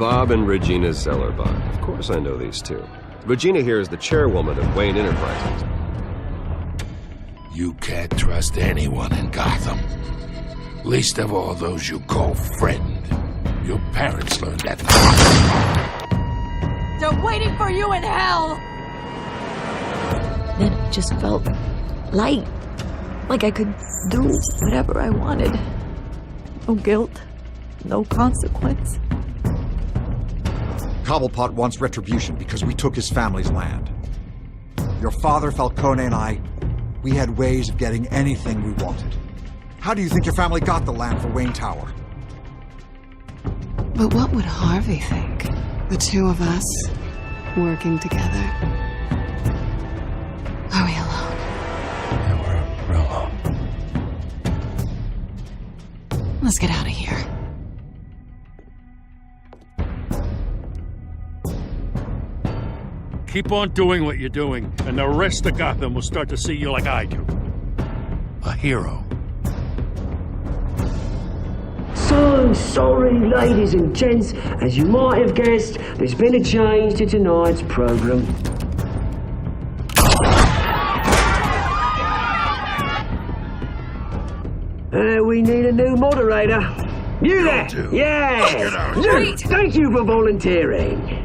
Bob and Regina Zellerbach. Of course I know these two. Regina here is the chairwoman of Wayne Enterprises. You can't trust anyone in Gotham. Least of all those you call friend. Your parents learned that. They're waiting for you in hell! Then it just felt light. Like I could do whatever I wanted. No guilt. No consequence. Cobblepot wants retribution because we took his family's land. Your father, Falcone, and I, we had ways of getting anything we wanted. How do you think your family got the land for Wayne Tower? But what would Harvey think? The two of us working together. Are we alone? Yeah, we're alone. Let's get out of here. Keep on doing what you're doing, and the rest of Gotham will start to see you like I do. A hero. So sorry, ladies and gents. As you might have guessed, there's been a change to tonight's program. We need a new moderator. You there? Yeah! Wait! Thank you for volunteering.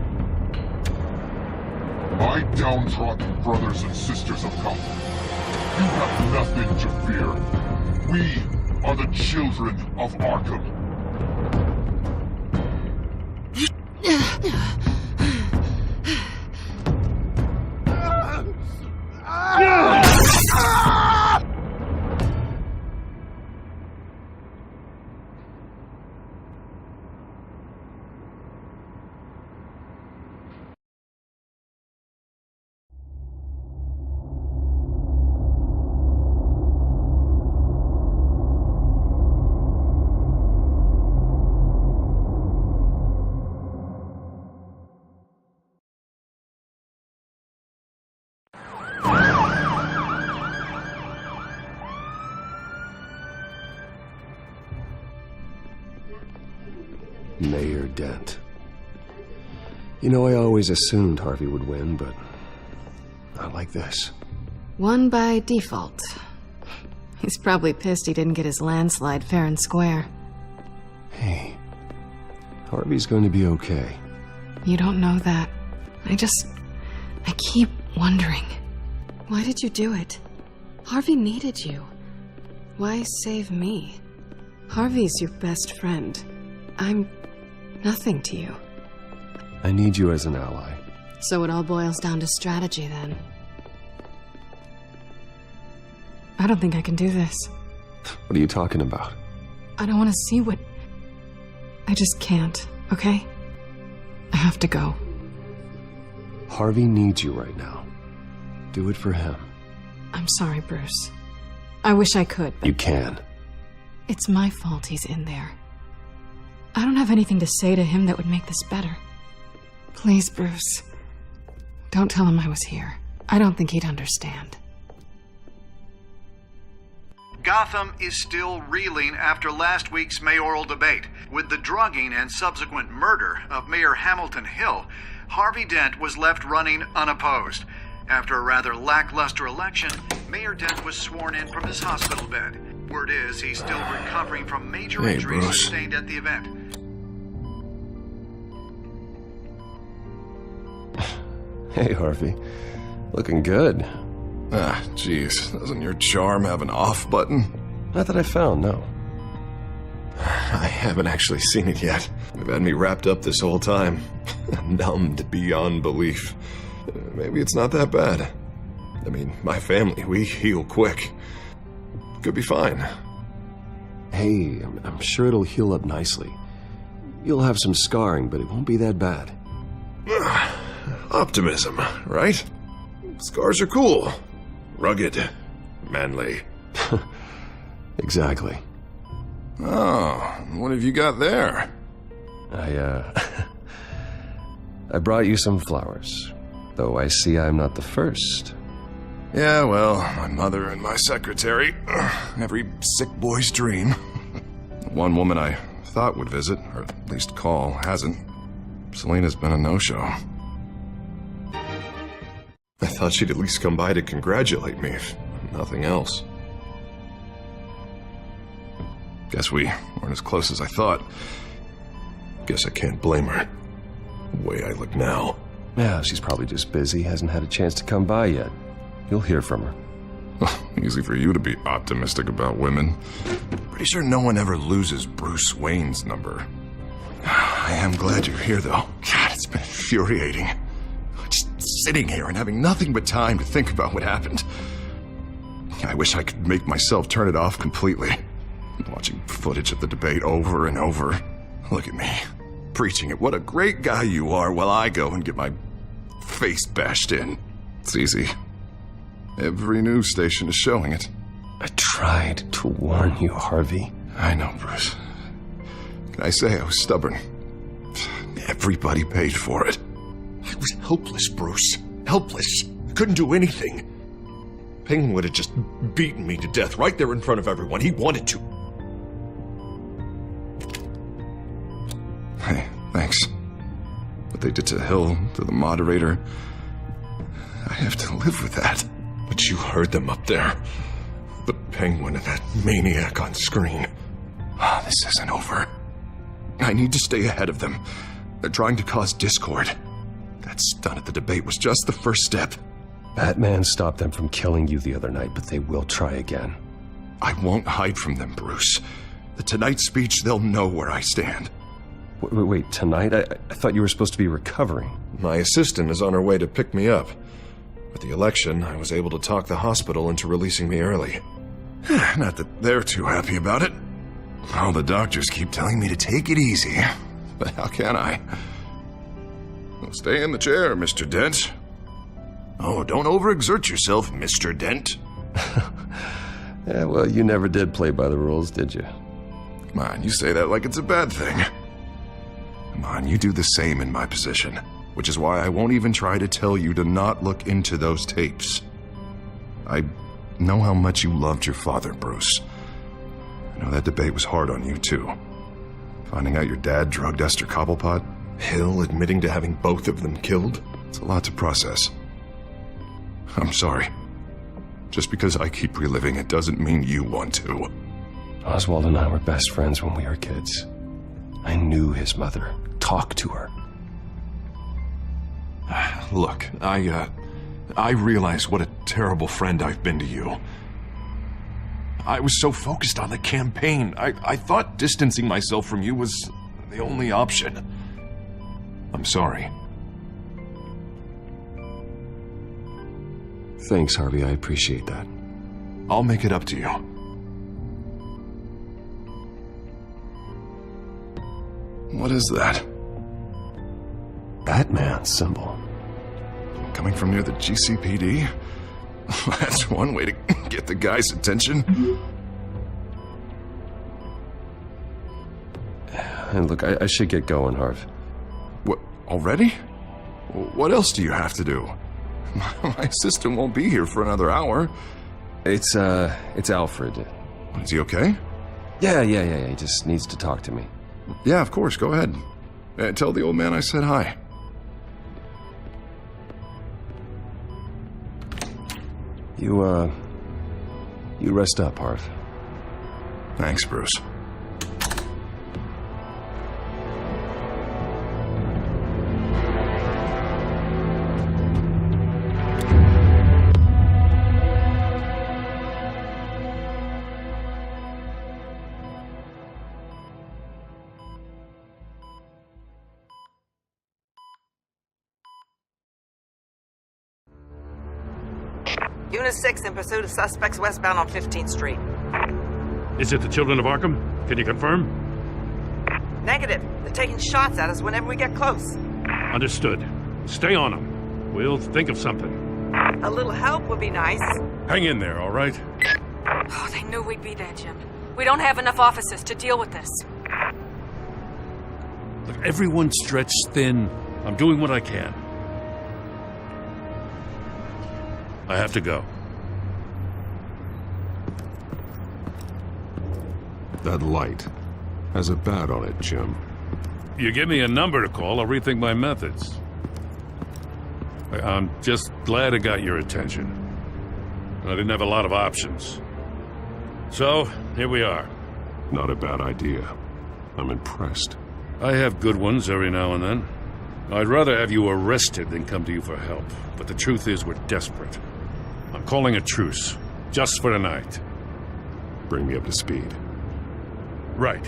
My downtrodden brothers and sisters of Gotham, you have nothing to fear. We are the children of Arkham. Mayor Dent. You know, I always assumed Harvey would win, but not like this. Won by default. He's probably pissed he didn't get his landslide fair and square. Hey, Harvey's going to be okay. You don't know that. I keep wondering. Why did you do it? Harvey needed you. Why save me? Harvey's your best friend. I'm nothing to you. I need you as an ally. So it all boils down to strategy, then. I don't think I can do this. What are you talking about? I don't want to see what... I just can't, okay? I have to go. Harvey needs you right now. Do it for him. I'm sorry, Bruce. I wish I could, but... You can. It's my fault he's in there. I don't have anything to say to him that would make this better. Please, Bruce. Don't tell him I was here. I don't think he'd understand. Gotham is still reeling after last week's mayoral debate. With the drugging and subsequent murder of Mayor Hamilton Hill, Harvey Dent was left running unopposed. After a rather lackluster election, Mayor Dent was sworn in from his hospital bed. Word is he's still recovering from major injuries sustained at the event. Hey, Harvey. Looking good. Ah, jeez. Doesn't your charm have an off button? Not that I found, no. I haven't actually seen it yet. They've had me wrapped up this whole time. Numbed beyond belief. Maybe it's not that bad. I mean, my family, we heal quick. Could be fine. Hey, I'm sure it'll heal up nicely. You'll have some scarring, but it won't be that bad. Optimism, right? Scars are cool. Rugged. Manly. Exactly. Oh, what have you got there? I brought you some flowers. Though I see I'm not the first. Yeah, well, my mother and my secretary. Every sick boy's dream. One woman I thought would visit, or at least call, hasn't. Selena's been a no-show. I thought she'd at least come by to congratulate me, if nothing else. Guess we weren't as close as I thought. Guess I can't blame her. The way I look now. Yeah, she's probably just busy, hasn't had a chance to come by yet. You'll hear from her. Easy for you to be optimistic about women. Pretty sure no one ever loses Bruce Wayne's number. I am glad you're here, though. God, it's been infuriating. Just sitting here and having nothing but time to think about what happened. I wish I could make myself turn it off completely. Watching footage of the debate over and over. Look at me, preaching it. What a great guy you are, while I go and get my face bashed in. It's easy. Every news station is showing it. I tried to warn you, Harvey. I know, Bruce. Can I say I was stubborn? Everybody paid for it. I was helpless, Bruce. Helpless. I couldn't do anything. Penguin would have just beaten me to death right there in front of everyone. He wanted to. Hey, thanks. What they did to Hill, to the moderator, I have to live with that. But you heard them up there. The Penguin and that maniac on screen. This isn't over. I need to stay ahead of them. They're trying to cause discord. That stunt at the debate was just the first step. Batman stopped them from killing you the other night, but they will try again. I won't hide from them, Bruce. The Tonight speech, they'll know where I stand. Wait, tonight? I thought you were supposed to be recovering. My assistant is on her way to pick me up. With the election, I was able to talk the hospital into releasing me early. Not that they're too happy about it. All the doctors keep telling me to take it easy. But how can I? Well, stay in the chair, Mr. Dent. Oh, don't overexert yourself, Mr. Dent. Yeah, well, you never did play by the rules, did you? Come on, you say that like it's a bad thing. Come on, you do the same in my position. Which is why I won't even try to tell you to not look into those tapes. I know how much you loved your father, Bruce. I know that debate was hard on you, too. Finding out your dad drugged Esther Cobblepot, Hill admitting to having both of them killed, it's a lot to process. I'm sorry. Just because I keep reliving it doesn't mean you want to. Oswald and I were best friends when we were kids. I knew his mother. Talked to her. Look, I realize what a terrible friend I've been to you. I was so focused on the campaign. I thought distancing myself from you was the only option. I'm sorry. Thanks, Harvey. I appreciate that. I'll make it up to you. What is that? Batman symbol. Coming from near the GCPD? That's one way to get the guy's attention. And look, I should get going, Harv. What, already? What else do you have to do? My assistant won't be here for another hour. It's Alfred. Is he okay? Yeah. He just needs to talk to me. Yeah, of course. Go ahead. Tell the old man I said hi. You rest up, Harv. Thanks, Bruce. Unit 6 in pursuit of suspects westbound on 15th Street. Is it the Children of Arkham? Can you confirm? Negative. They're taking shots at us whenever we get close. Understood. Stay on them. We'll think of something. A little help would be nice. Hang in there, all right? Oh, they knew we'd be there, Jim. We don't have enough officers to deal with this. Look, everyone's stretched thin. I'm doing what I can. I have to go. That light has a bat on it, Jim. You give me a number to call, I'll rethink my methods. I'm just glad it got your attention. I didn't have a lot of options. So, here we are. Not a bad idea. I'm impressed. I have good ones every now and then. I'd rather have you arrested than come to you for help. But the truth is, we're desperate. I'm calling a truce. Just for tonight. Bring me up to speed. Right.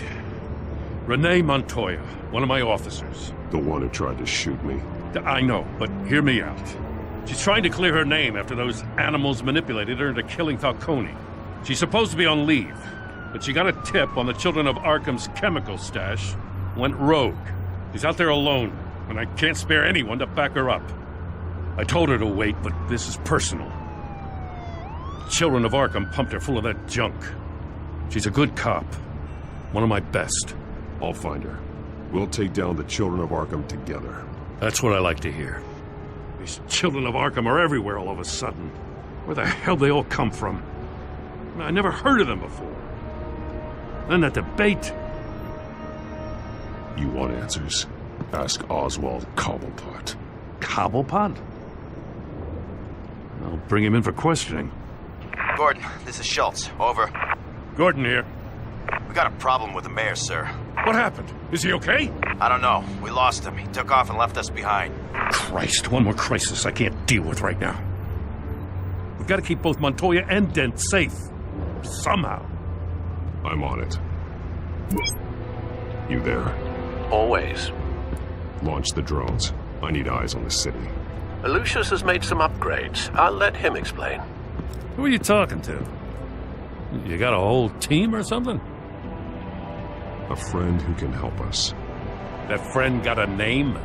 Renee Montoya, one of my officers. The one who tried to shoot me. I know, but hear me out. She's trying to clear her name after those animals manipulated her into killing Falcone. She's supposed to be on leave, but she got a tip on the Children of Arkham's chemical stash, went rogue. She's out there alone, and I can't spare anyone to back her up. I told her to wait, but this is personal. The Children of Arkham pumped her full of that junk. She's a good cop. One of my best. I'll find her. We'll take down the Children of Arkham together. That's what I like to hear. These Children of Arkham are everywhere all of a sudden. Where the hell they all come from? I never heard of them before. Then that debate. You want answers? Ask Oswald Cobblepot. Cobblepot? I'll bring him in for questioning. Gordon, this is Schultz. Over. Gordon here. We got a problem with the mayor, sir. What happened? Is he okay? I don't know. We lost him. He took off and left us behind. Christ, one more crisis I can't deal with right now. We've got to keep both Montoya and Dent safe. Somehow. I'm on it. You there? Always. Launch the drones. I need eyes on the city. Lucius has made some upgrades. I'll let him explain. Who are you talking to? You got a whole team or something? A friend who can help us. That friend got a name?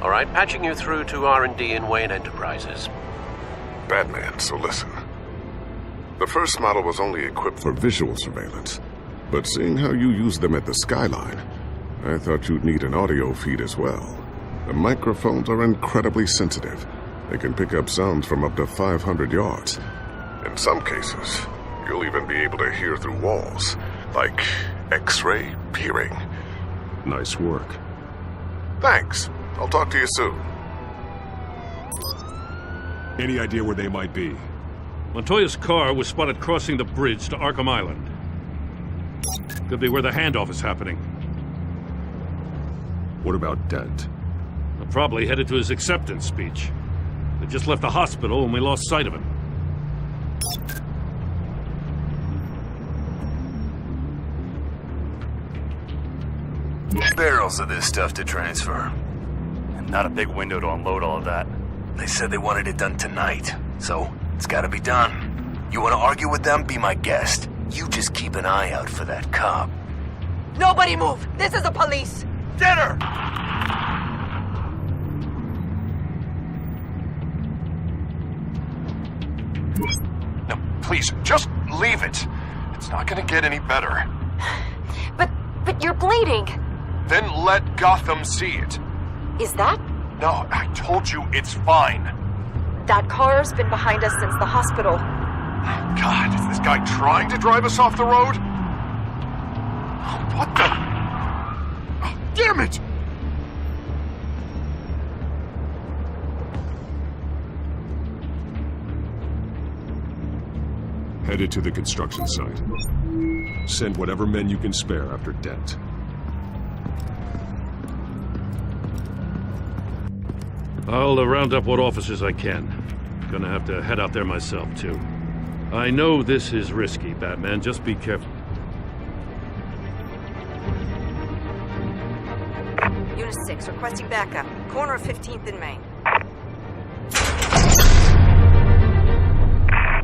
All right, patching you through to R&D in Wayne Enterprises. Batman, so listen. The first model was only equipped for visual surveillance, but seeing how you use them at the skyline, I thought you'd need an audio feed as well. The microphones are incredibly sensitive. They can pick up sounds from up to 500 yards. In some cases, you'll even be able to hear through walls, like X-ray peering. Nice work. Thanks. I'll talk to you soon. Any idea where they might be? Montoya's car was spotted crossing the bridge to Arkham Island. Could be where the handoff is happening. What about Dent? Probably headed to his acceptance speech. They just left the hospital and we lost sight of him. Barrels of this stuff to transfer. And not a big window to unload all of that. They said they wanted it done tonight, so it's gotta be done. You wanna argue with them? Be my guest. You just keep an eye out for that cop. Nobody move! This is the police! Dinner! No, please, just leave it. It's not gonna get any better. But you're bleeding. Then let Gotham see it. Is that? No, I told you it's fine. That car's been behind us since the hospital. God, is this guy trying to drive us off the road? What the? Oh, damn it! Headed to the construction site. Send whatever men you can spare after Dent. I'll round up what officers I can. Gonna have to head out there myself, too. I know this is risky, Batman. Just be careful. Unit 6, requesting backup. Corner of 15th and Main.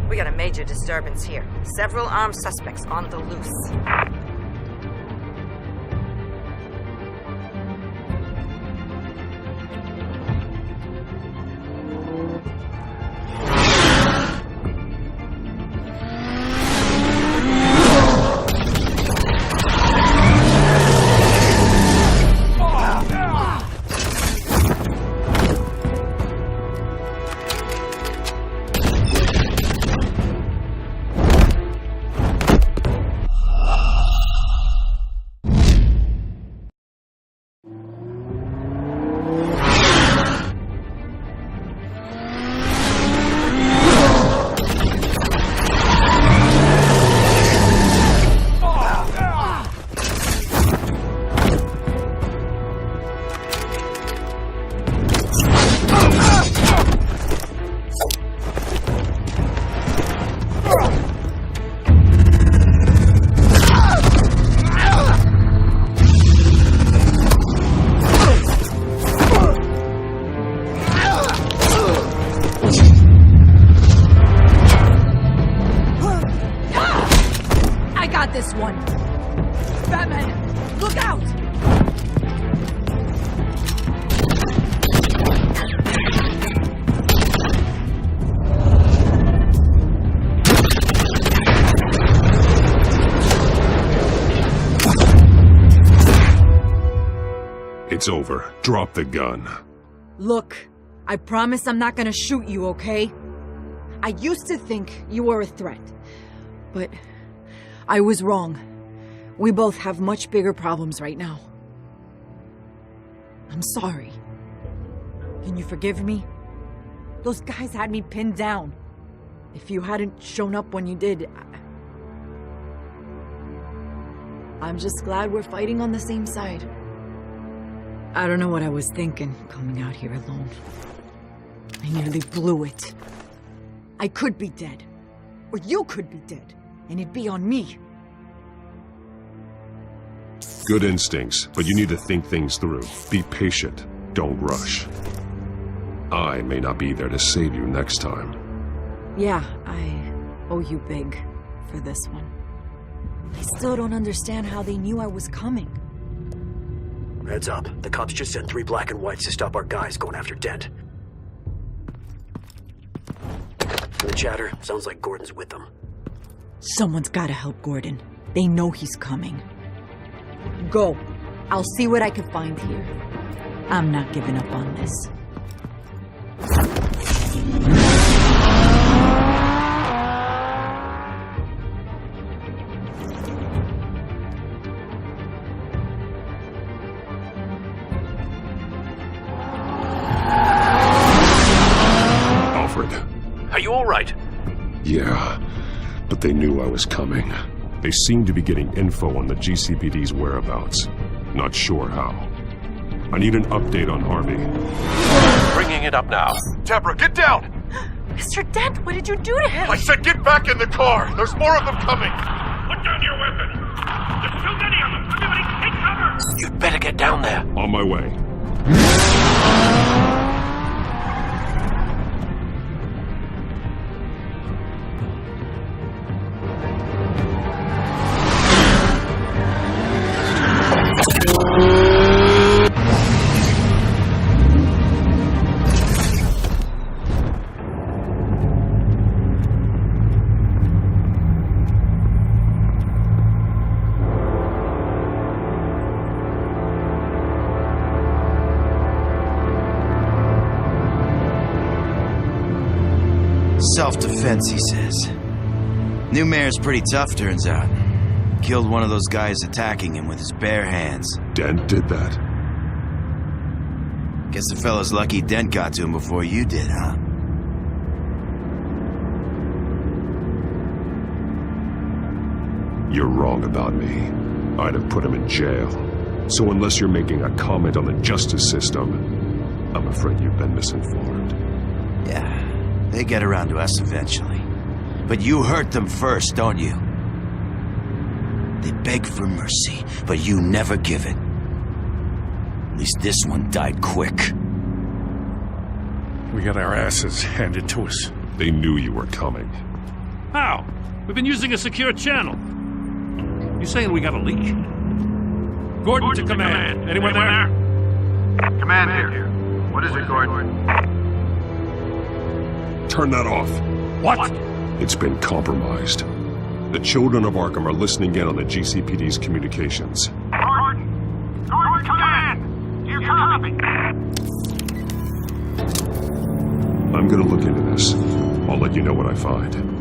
We got a major disturbance here. Several armed suspects on the loose. one. Batman, look out! It's over. Drop the gun. Look, I promise I'm not gonna shoot you, okay? I used to think you were a threat, but I was wrong. We both have much bigger problems right now. I'm sorry. Can you forgive me? Those guys had me pinned down. If you hadn't shown up when you did, I'm just glad we're fighting on the same side. I don't know what I was thinking, coming out here alone. I nearly blew it. I could be dead. Or you could be dead. And it'd be on me. Good instincts, but you need to think things through. Be patient. Don't rush. I may not be there to save you next time. Yeah, I owe you big for this one. I still don't understand how they knew I was coming. Heads up. The cops just sent 3 black and whites to stop our guys going after Dent. The chatter sounds like Gordon's with them. Someone's gotta help Gordon. They know he's coming. Go. I'll see what I can find here. I'm not giving up on this. Are you all right? Yeah, but they knew I was coming. They seem to be getting info on the GCPD's whereabouts. Not sure how. I need an update on Harvey. Bringing it up now. Deborah, get down! Mr. Dent, what did you do to him? I said get back in the car! There's more of them coming! Put down your weapon! There's too many of them! Everybody take cover! You'd better get down there. On my way. Self-defense, he says. New mayor's pretty tough, turns out. Killed one of those guys attacking him with his bare hands. Dent did that? Guess the fella's lucky Dent got to him before you did, huh? You're wrong about me. I'd have put him in jail. So unless you're making a comment on the justice system, I'm afraid you've been misinformed. Yeah. They get around to us eventually. But you hurt them first, don't you? They beg for mercy, but you never give it. At least this one died quick. We got our asses handed to us. They knew you were coming. How? We've been using a secure channel. You saying we got a leak? Gordon to command. Anyone there? Command here. What is it, Gordon? Turn that off. What? It's been compromised. The children of Arkham are listening in on the GCPD's communications. Gordon! Gordon, command! You copy? I'm gonna look into this. I'll let you know what I find.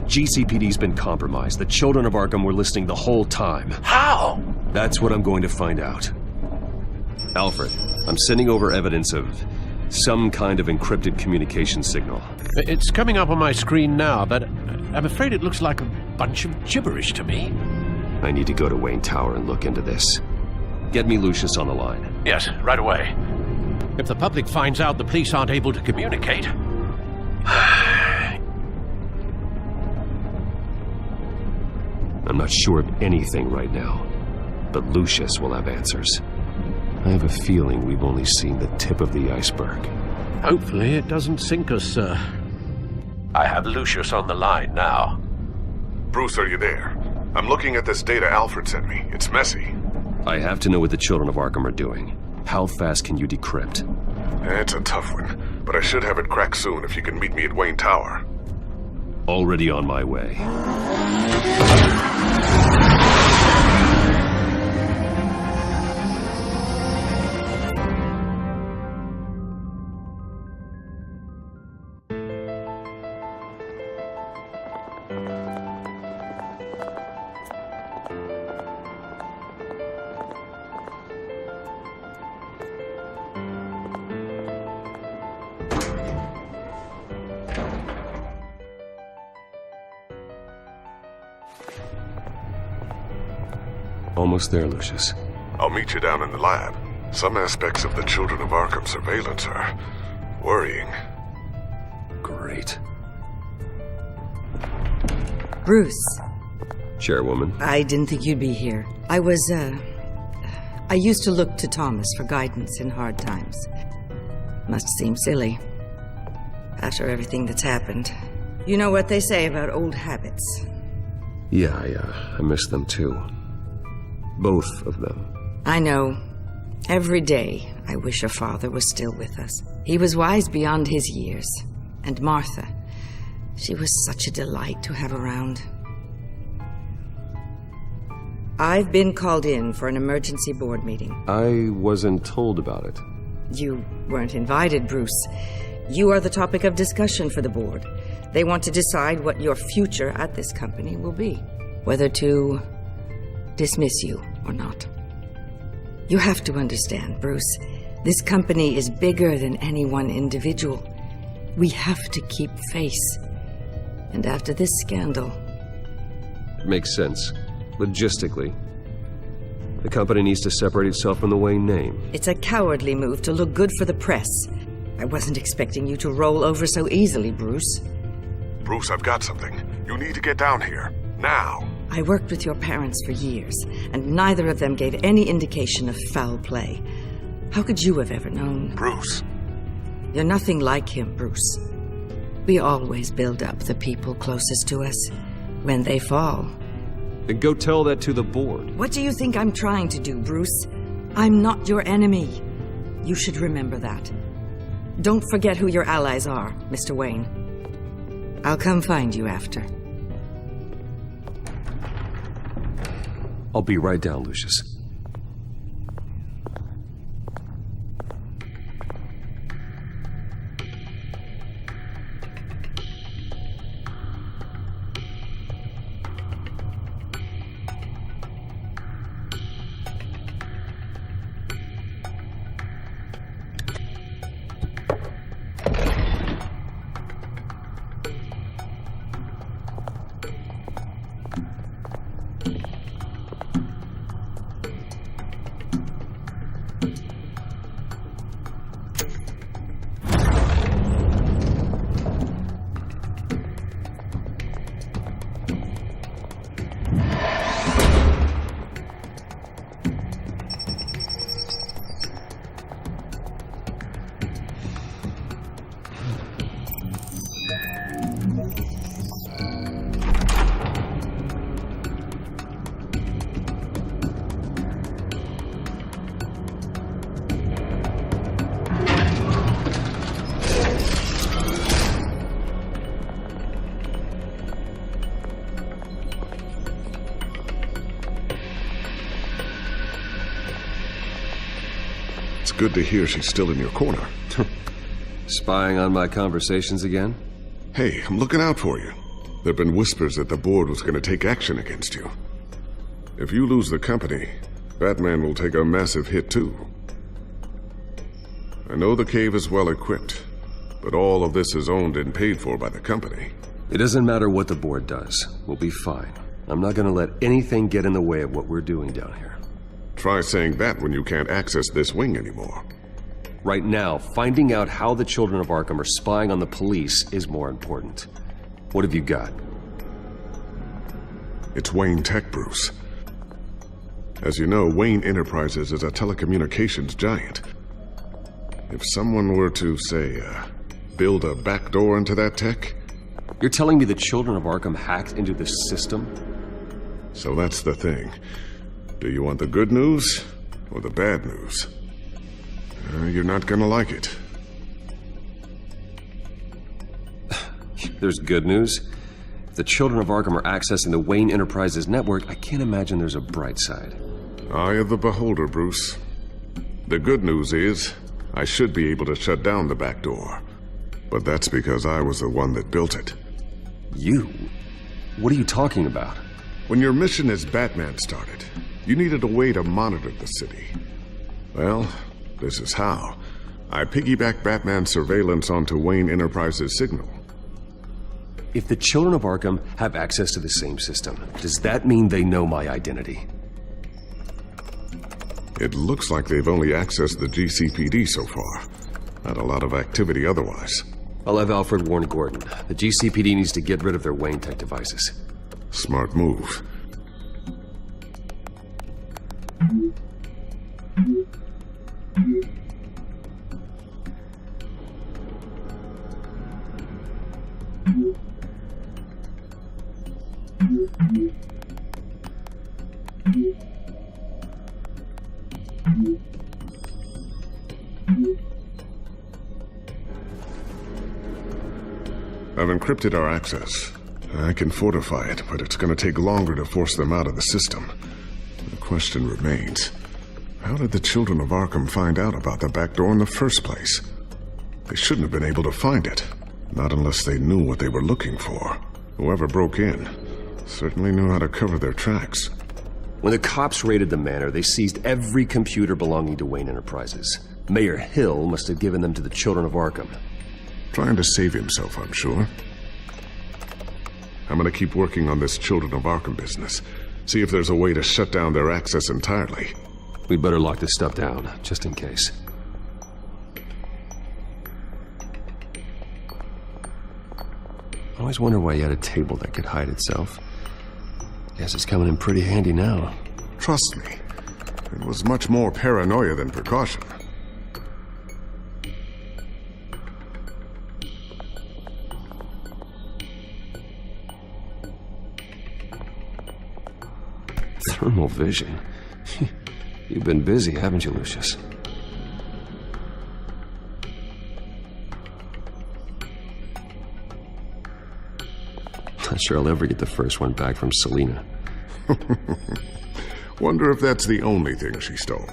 GCPD's been compromised. The children of Arkham were listening the whole time. How? That's what I'm going to find out. Alfred, I'm sending over evidence of some kind of encrypted communication signal. It's coming up on my screen now, but I'm afraid it looks like a bunch of gibberish to me. I need to go to Wayne Tower and look into this. Get me Lucius on the line. Yes, right away. If the public finds out the police aren't able to communicate... I'm not sure of anything right now, but Lucius will have answers. I have a feeling we've only seen the tip of the iceberg. Hopefully it doesn't sink us, sir. I have Lucius on the line now. Bruce, are you there? I'm looking at this data Alfred sent me. It's messy. I have to know what the children of Arkham are doing. How fast can you decrypt? It's a tough one, but I should have it cracked soon if you can meet me at Wayne Tower. Already on my way. Almost there, Lucius. I'll meet you down in the lab. Some aspects of the Children of Arkham surveillance are worrying. Great. Bruce. Chairwoman. I didn't think you'd be here. I used to look to Thomas for guidance in hard times. Must seem silly. After everything that's happened. You know what they say about old habits. Yeah, I miss them too. Both of them. I know. Every day, I wish your father was still with us. He was wise beyond his years. And Martha, she was such a delight to have around. I've been called in for an emergency board meeting. I wasn't told about it. You weren't invited, Bruce. You are the topic of discussion for the board. They want to decide what your future at this company will be. Whether to dismiss you or not. You have to understand, Bruce. This company is bigger than any one individual. We have to keep face. And after this scandal... Makes sense. Logistically. The company needs to separate itself from the Wayne name. It's a cowardly move to look good for the press. I wasn't expecting you to roll over so easily, Bruce. Bruce, I've got something. You need to get down here. Now. I worked with your parents for years, and neither of them gave any indication of foul play. How could you have ever known? Bruce. You're nothing like him, Bruce. We always build up the people closest to us. When they fall... Then go tell that to the board. What do you think I'm trying to do, Bruce? I'm not your enemy. You should remember that. Don't forget who your allies are, Mr. Wayne. I'll come find you after. I'll be right down, Lucius. Good to hear she's still in your corner. Spying on my conversations again? Hey, I'm looking out for you. There have been whispers that the board was going to take action against you. If you lose the company, Batman will take a massive hit too. I know the cave is well equipped, but all of this is owned and paid for by the company. It doesn't matter what the board does. We'll be fine. I'm not going to let anything get in the way of what we're doing down here. Try saying that when you can't access this wing anymore. Right now, finding out how the children of Arkham are spying on the police is more important. What have you got? It's Wayne Tech, Bruce. As you know, Wayne Enterprises is a telecommunications giant. If someone were to, say, build a backdoor into that tech... You're telling me the children of Arkham hacked into this system? So that's the thing. Do you want the good news or the bad news? You're not gonna like it. There's good news. If the children of Arkham are accessing the Wayne Enterprises network, I can't imagine there's a bright side. Eye of the beholder, Bruce. The good news is, I should be able to shut down the back door. But that's because I was the one that built it. You? What are you talking about? When your mission as Batman started, you needed a way to monitor the city. Well, this is how. I piggybacked Batman's surveillance onto Wayne Enterprises' signal. If the children of Arkham have access to the same system, does that mean they know my identity? It looks like they've only accessed the GCPD so far. Not a lot of activity otherwise. I'll have Alfred warn Gordon. The GCPD needs to get rid of their Wayne Tech devices. Smart move. I've encrypted our access. I can fortify it, but it's going to take longer to force them out of the system. The question remains, how did the children of Arkham find out about the back door in the first place? They shouldn't have been able to find it. Not unless they knew what they were looking for. Whoever broke in certainly knew how to cover their tracks. When the cops raided the manor, they seized every computer belonging to Wayne Enterprises. Mayor Hill must have given them to the children of Arkham. Trying to save himself, I'm sure. I'm gonna keep working on this Children of Arkham business. See if there's a way to shut down their access entirely. We'd better lock this stuff down, just in case. I always wonder why you had a table that could hide itself. Guess it's coming in pretty handy now. Trust me, it was much more paranoia than precaution. Thermal vision. You've been busy, haven't you, Lucius? Not sure I'll ever get the first one back from Selina. Wonder if that's the only thing she stole.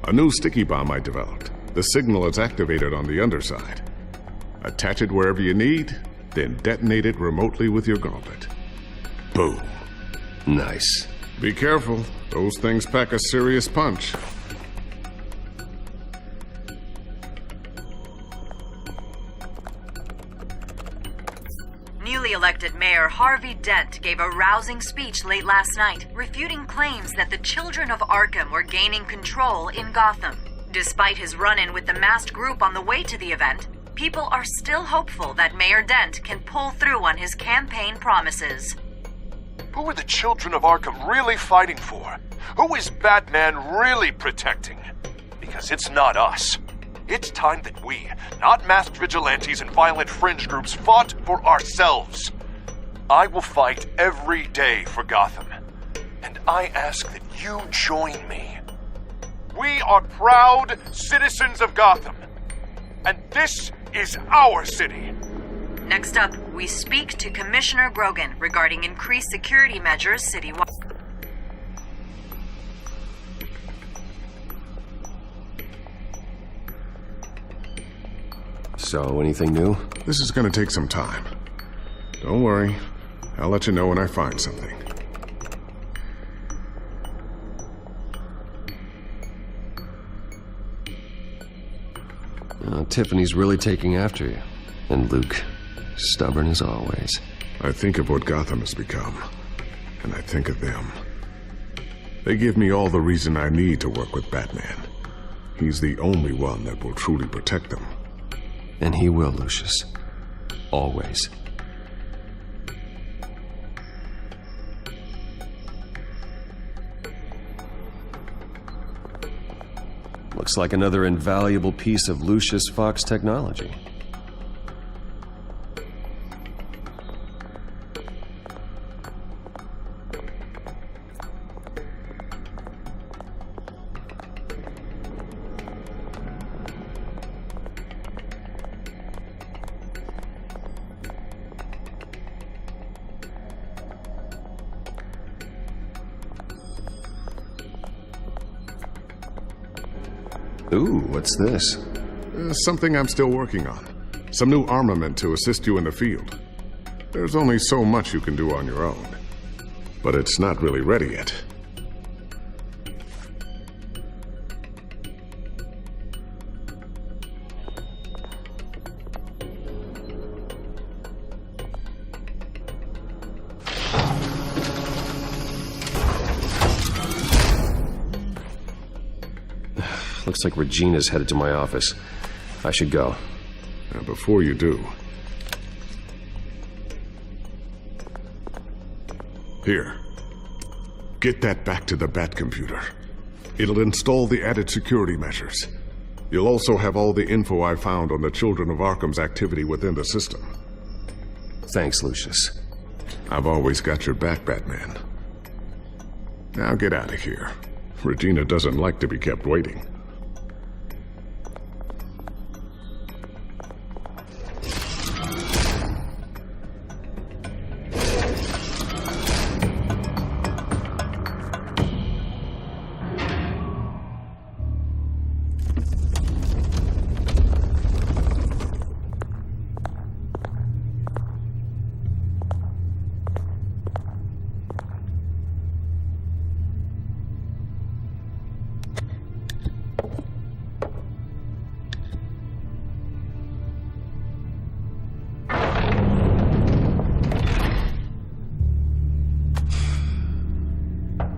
A new sticky bomb I developed. The signal is activated on the underside. Attach it wherever you need, then detonate it remotely with your gauntlet. Boom. Nice. Be careful. Those things pack a serious punch. Newly elected Mayor Harvey Dent gave a rousing speech late last night, refuting claims that the children of Arkham were gaining control in Gotham. Despite his run-in with the masked group on the way to the event, people are still hopeful that Mayor Dent can pull through on his campaign promises. Who are the children of Arkham really fighting for? Who is Batman really protecting? Because it's not us. It's time that we, not masked vigilantes and violent fringe groups, fought for ourselves. I will fight every day for Gotham. And I ask that you join me. We are proud citizens of Gotham. And this is our city. Next up, we speak to Commissioner Grogan regarding increased security measures citywide. So, anything new? This is gonna take some time. Don't worry. I'll let you know when I find something. Tiffany's really taking after you. And Luke, stubborn as always. I think of what Gotham has become, and I think of them. They give me all the reason I need to work with Batman. He's the only one that will truly protect them. And he will, Lucius. Always. Looks like another invaluable piece of Lucius Fox technology. Ooh, what's this? Something I'm still working on. Some new armament to assist you in the field. There's only so much you can do on your own. But it's not really ready yet. Looks like Regina's headed to my office. I should go. Now, before you do... Here. Get that back to the Bat computer. It'll install the added security measures. You'll also have all the info I found on the Children of Arkham's activity within the system. Thanks, Lucius. I've always got your back, Batman. Now get out of here. Regina doesn't like to be kept waiting.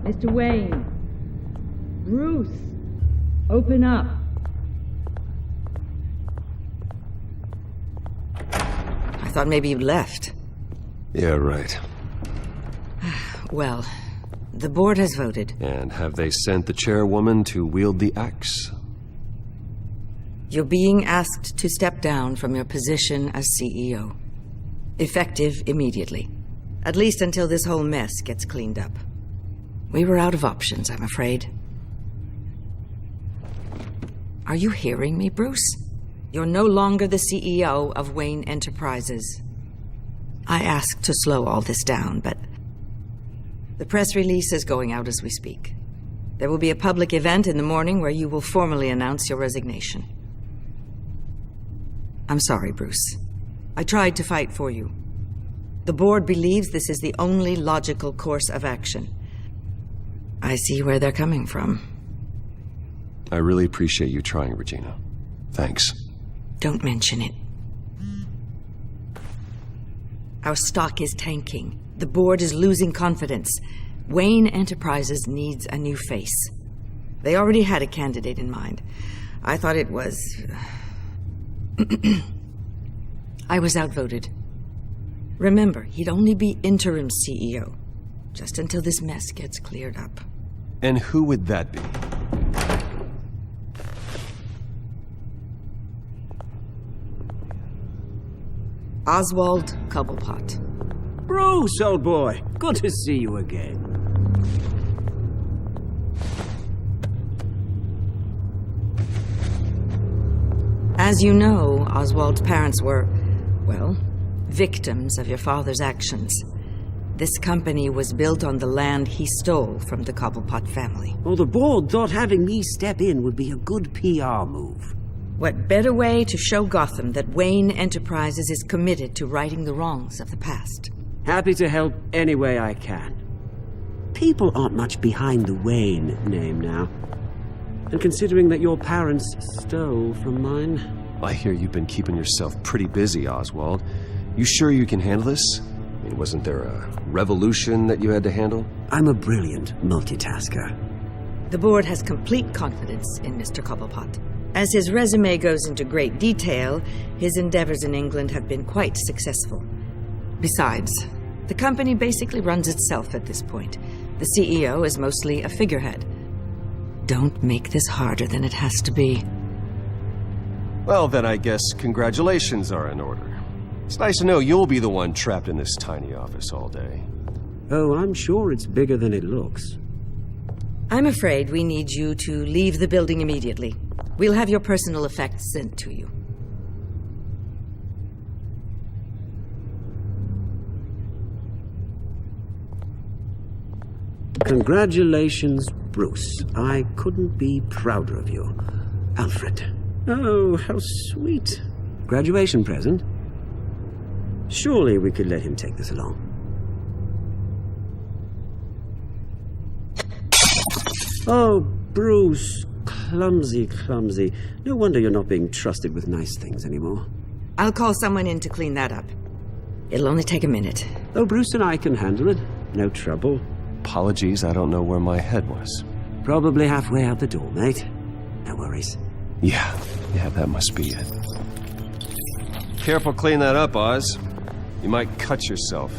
Mr. Wayne. Bruce. Open up. I thought maybe you left. Yeah, right. Well, the board has voted. And have they sent the chairwoman to wield the axe? You're being asked to step down from your position as CEO. Effective immediately. At least until this whole mess gets cleaned up. We were out of options, I'm afraid. Are you hearing me, Bruce? You're no longer the CEO of Wayne Enterprises. I asked to slow all this down, but the press release is going out as we speak. There will be a public event in the morning where you will formally announce your resignation. I'm sorry, Bruce. I tried to fight for you. The board believes this is the only logical course of action. I see where they're coming from. I really appreciate you trying, Regina. Thanks. Don't mention it. Our stock is tanking. The board is losing confidence. Wayne Enterprises needs a new face. They already had a candidate in mind. I thought it was... I was outvoted. Remember, he'd only be interim CEO. Just until this mess gets cleared up. And who would that be? Oswald Cobblepot. Bruce, old boy. Good to see you again. As you know, Oswald's parents were, well, victims of your father's actions. This company was built on the land he stole from the Cobblepot family. Well, the board thought having me step in would be a good PR move. What better way to show Gotham that Wayne Enterprises is committed to righting the wrongs of the past? Happy to help any way I can. People aren't much behind the Wayne name now. And considering that your parents stole from mine, I hear you've been keeping yourself pretty busy, Oswald. You sure you can handle this? I mean, wasn't there a revolution that you had to handle? I'm a brilliant multitasker. The board has complete confidence in Mr. Cobblepot. As his resume goes into great detail, his endeavors in England have been quite successful. Besides, the company basically runs itself at this point. The CEO is mostly a figurehead. Don't make this harder than it has to be. Well, then I guess congratulations are in order. It's nice to know you'll be the one trapped in this tiny office all day. Oh, I'm sure it's bigger than it looks. I'm afraid we need you to leave the building immediately. We'll have your personal effects sent to you. Congratulations, Bruce. I couldn't be prouder of you. Alfred. Oh, how sweet. Graduation present? Surely we could let him take this along. Oh, Bruce. Clumsy, clumsy. No wonder you're not being trusted with nice things anymore. I'll call someone in to clean that up. It'll only take a minute. Oh, Bruce and I can handle it. No trouble. Apologies, I don't know where my head was. Probably halfway out the door, mate. No worries. Yeah, that must be it. Careful clean that up, Oz. You might cut yourself.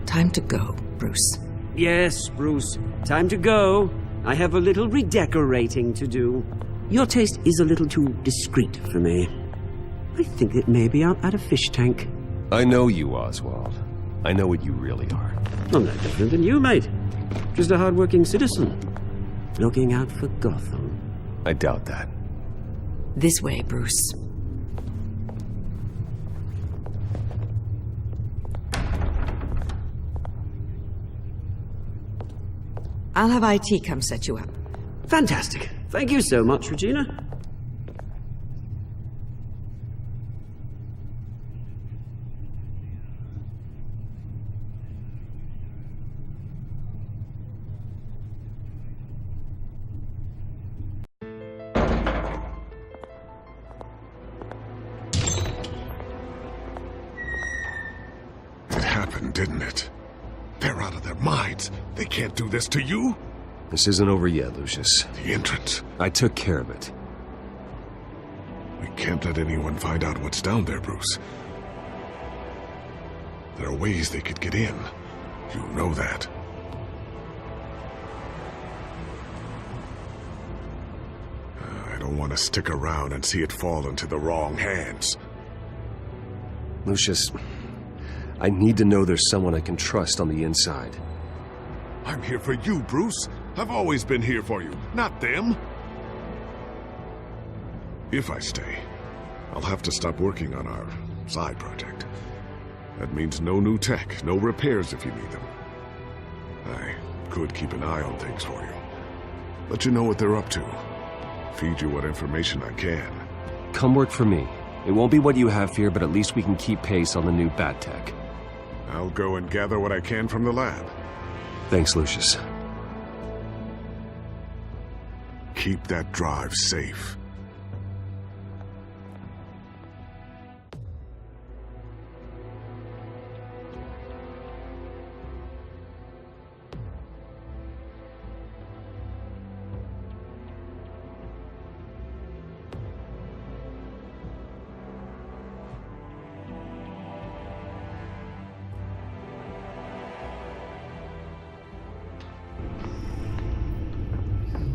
Time to go, Bruce. Yes, Bruce. Time to go. I have a little redecorating to do. Your taste is a little too discreet for me. I think that maybe I'm at a fish tank. I know you, Oswald. I know what you really are. I'm no different than you, mate. Just a hard-working citizen. Looking out for Gotham. I doubt that. This way, Bruce. I'll have IT come set you up. Fantastic. Thank you so much, Regina. It happened, didn't it? They're out of their minds. They can't do this to you. This isn't over yet, Lucius. The entrance. I took care of it. We can't let anyone find out what's down there, Bruce. There are ways they could get in. You know that. I don't want to stick around and see it fall into the wrong hands. Lucius, I need to know there's someone I can trust on the inside. I'm here for you, Bruce. I've always been here for you, not them. If I stay, I'll have to stop working on our side project. That means no new tech, no repairs if you need them. I could keep an eye on things for you. Let you know what they're up to. Feed you what information I can. Come work for me. It won't be what you have here, but at least we can keep pace on the new bat tech. I'll go and gather what I can from the lab. Thanks, Lucius. Keep that drive safe.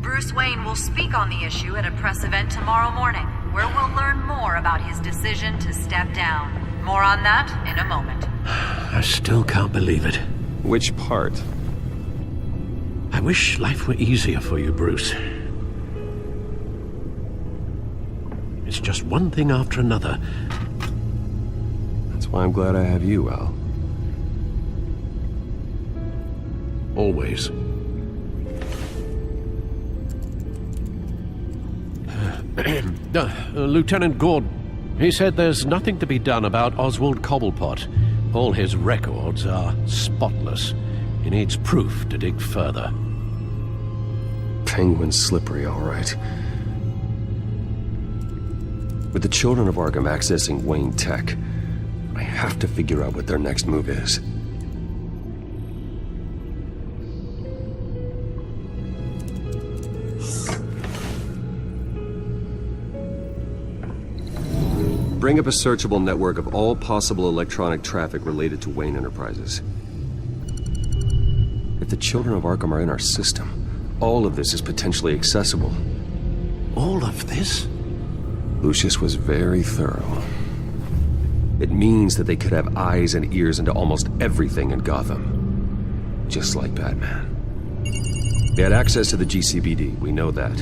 Bruce Wayne will speak on the issue at a press event tomorrow morning, where we'll learn more about his decision to step down. More on that in a moment. I still can't believe it. Which part? I wish life were easier for you, Bruce. It's just one thing after another. That's why I'm glad I have you, Al. Always. Lieutenant Gordon, he said there's nothing to be done about Oswald Cobblepot. All his records are spotless. He needs proof to dig further. Penguin's slippery, all right. With the children of Arkham accessing Wayne tech, I have to figure out what their next move is. Bring up a searchable network of all possible electronic traffic related to Wayne Enterprises. If the children of Arkham are in our system, all of this is potentially accessible. All of this? Lucius was very thorough. It means that they could have eyes and ears into almost everything in Gotham. Just like Batman. They had access to the GCPD, we know that.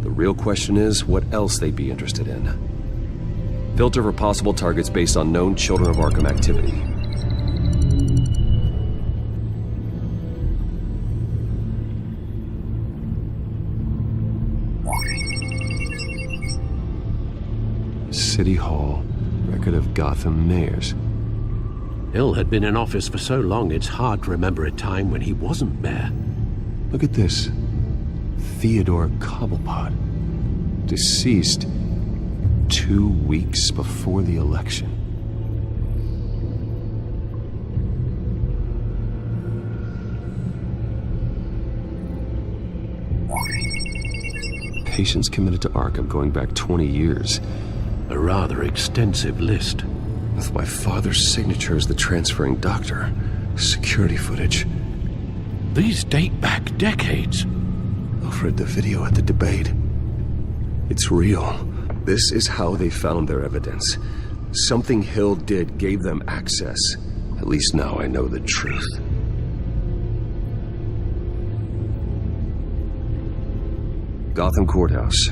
The real question is, what else they'd be interested in. Filter for possible targets based on known Children of Arkham activity. City Hall, record of Gotham mayors. Hill had been in office for so long, it's hard to remember a time when he wasn't mayor. Look at this. Theodore Cobblepot. Deceased 2 weeks before the election. Patients committed to Arkham going back 20 years. A rather extensive list. With my father's signature as the transferring doctor. Security footage. These date back decades. Alfred, the video at the debate. It's real. This is how they found their evidence. Something Hill did gave them access. At least now I know the truth. Gotham Courthouse.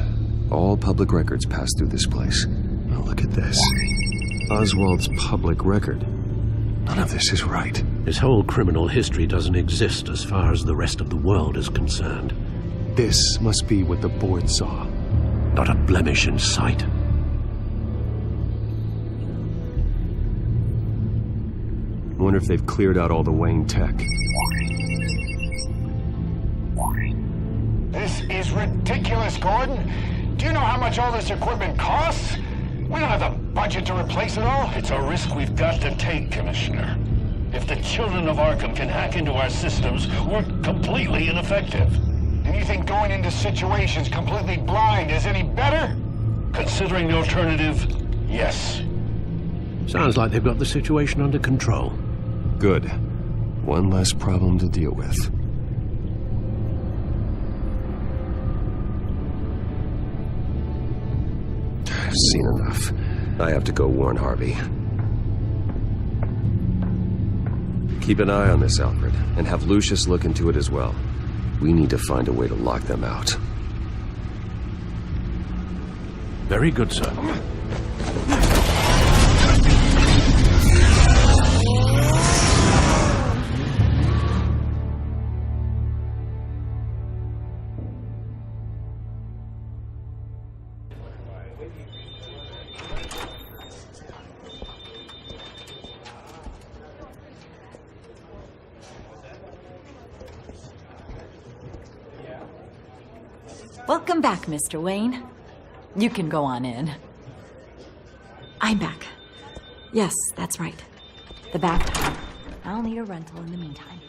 All public records pass through this place. Now look at this. Oswald's public record. None of this is right. His whole criminal history doesn't exist as far as the rest of the world is concerned. This must be what the board saw. Not a blemish in sight. I wonder if they've cleared out all the Wayne tech. This is ridiculous, Gordon. Do you know how much all this equipment costs? We don't have the budget to replace it all. It's a risk we've got to take, Commissioner. If the children of Arkham can hack into our systems, we're completely ineffective. And you think going into situations completely blind is any better? Considering the alternative, yes. Sounds like they've got the situation under control. Good. One less problem to deal with. I've seen enough. I have to go warn Harvey. Keep an eye on this, Alfred, and have Lucius look into it as well. We need to find a way to lock them out. Very good, sir. Welcome back, Mr. Wayne. You can go on in. I'm back. Yes, that's right. The back. I'll need a rental in the meantime.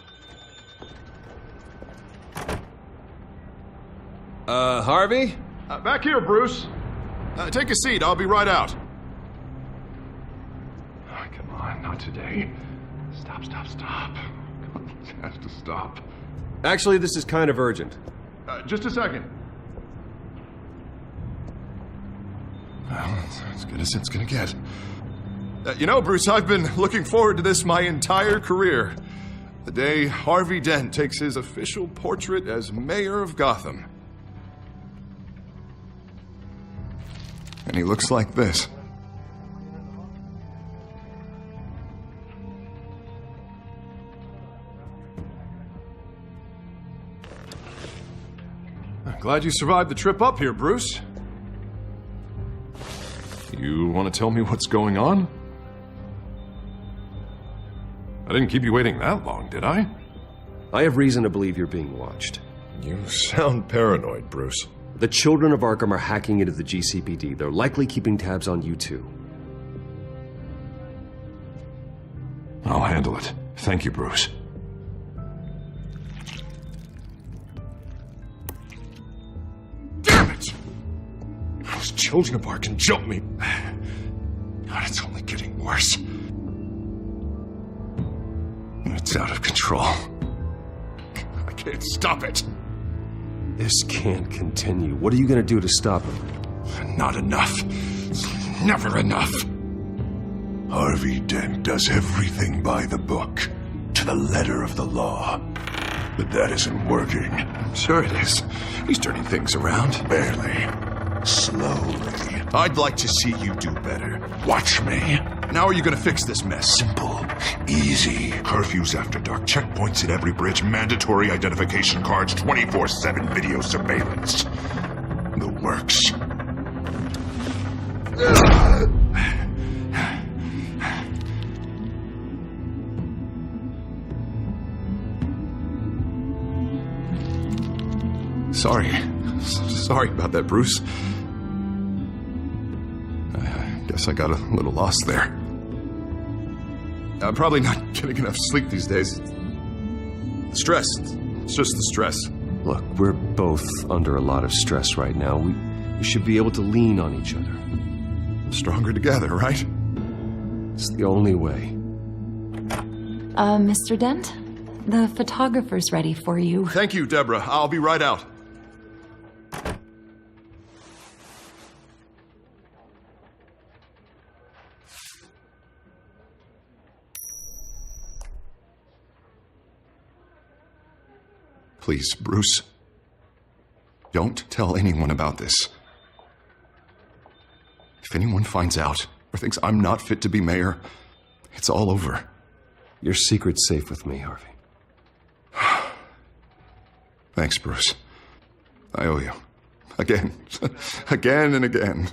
Harvey? Back here, Bruce. Take a seat. I'll be right out. Oh, come on, not today. Stop. Come on, it has to stop. Actually, this is kind of urgent. Just a second. Well, it's as good as it's gonna get. You know, Bruce, I've been looking forward to this my entire career. The day Harvey Dent takes his official portrait as mayor of Gotham. And he looks like this. I'm glad you survived the trip up here, Bruce. You want to tell me what's going on? I didn't keep you waiting that long, did I? I have reason to believe you're being watched. You sound paranoid, Bruce. The children of Arkham are hacking into the GCPD. They're likely keeping tabs on you too. I'll handle it. Thank you, Bruce. Damn it! Those children of Arkham jumped me. God, it's only getting worse. It's out of control. I can't stop it. This can't continue. What are you gonna do to stop it? Not enough. Never enough. Harvey Dent does everything by the book, to the letter of the law. But that isn't working. Sure it is. He's turning things around. Barely. Slowly. I'd like to see you do better. Watch me. Now are you gonna fix this mess? Simple. Easy. Curfews after dark, checkpoints at every bridge, mandatory identification cards, 24/7 video surveillance. The works. Sorry about that, Bruce. I guess I got a little lost there. I'm probably not getting enough sleep these days. Stress. It's just the stress. Look, we're both under a lot of stress right now. We should be able to lean on each other. Stronger together, right? It's the only way. Mr. Dent? The photographer's ready for you. Thank you, Deborah. I'll be right out. Please, Bruce, don't tell anyone about this. If anyone finds out or thinks I'm not fit to be mayor, it's all over. Your secret's safe with me, Harvey. Thanks, Bruce. I owe you. Again. Again and again.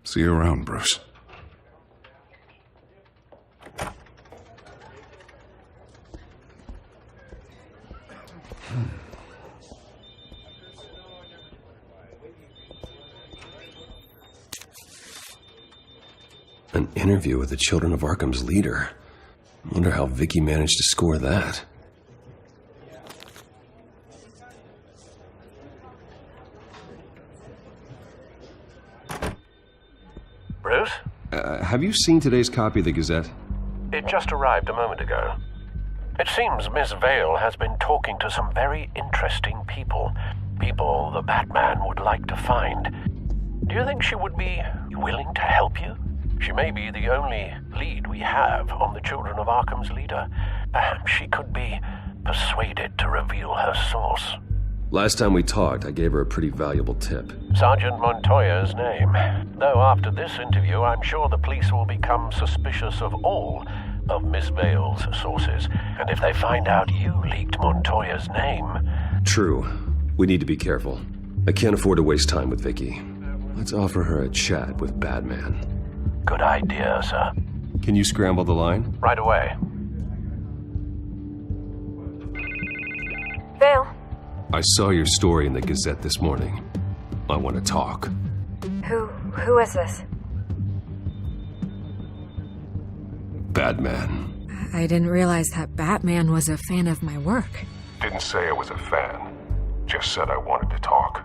See you around, Bruce. An interview with the Children of Arkham's leader. I wonder how Vicky managed to score that. Bruce? Have you seen today's copy of the Gazette? It just arrived a moment ago. It seems Miss Vale has been talking to some very interesting people. People the Batman would like to find. Do you think she would be willing to help you? She may be the only lead we have on the Children of Arkham's leader. Perhaps she could be persuaded to reveal her source. Last time we talked, I gave her a pretty valuable tip. Sergeant Montoya's name. Though after this interview, I'm sure the police will become suspicious of all of Miss Vale's sources. And if they find out you leaked Montoya's name... True. We need to be careful. I can't afford to waste time with Vicky. Let's offer her a chat with Batman. Good idea, sir. Can you scramble the line? Right away. Vale. I saw your story in the Gazette this morning. I want to talk. Who is this? Batman. I didn't realize that Batman was a fan of my work. Didn't say I was a fan. Just said I wanted to talk.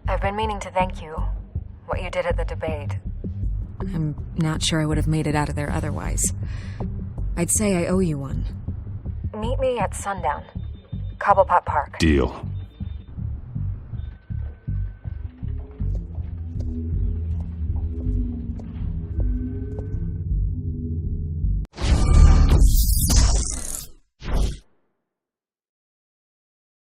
I've been meaning to thank you. What you did at the debate. I'm not sure I would have made it out of there otherwise. I'd say I owe you one. Meet me at sundown. Cobblepot Park. Deal.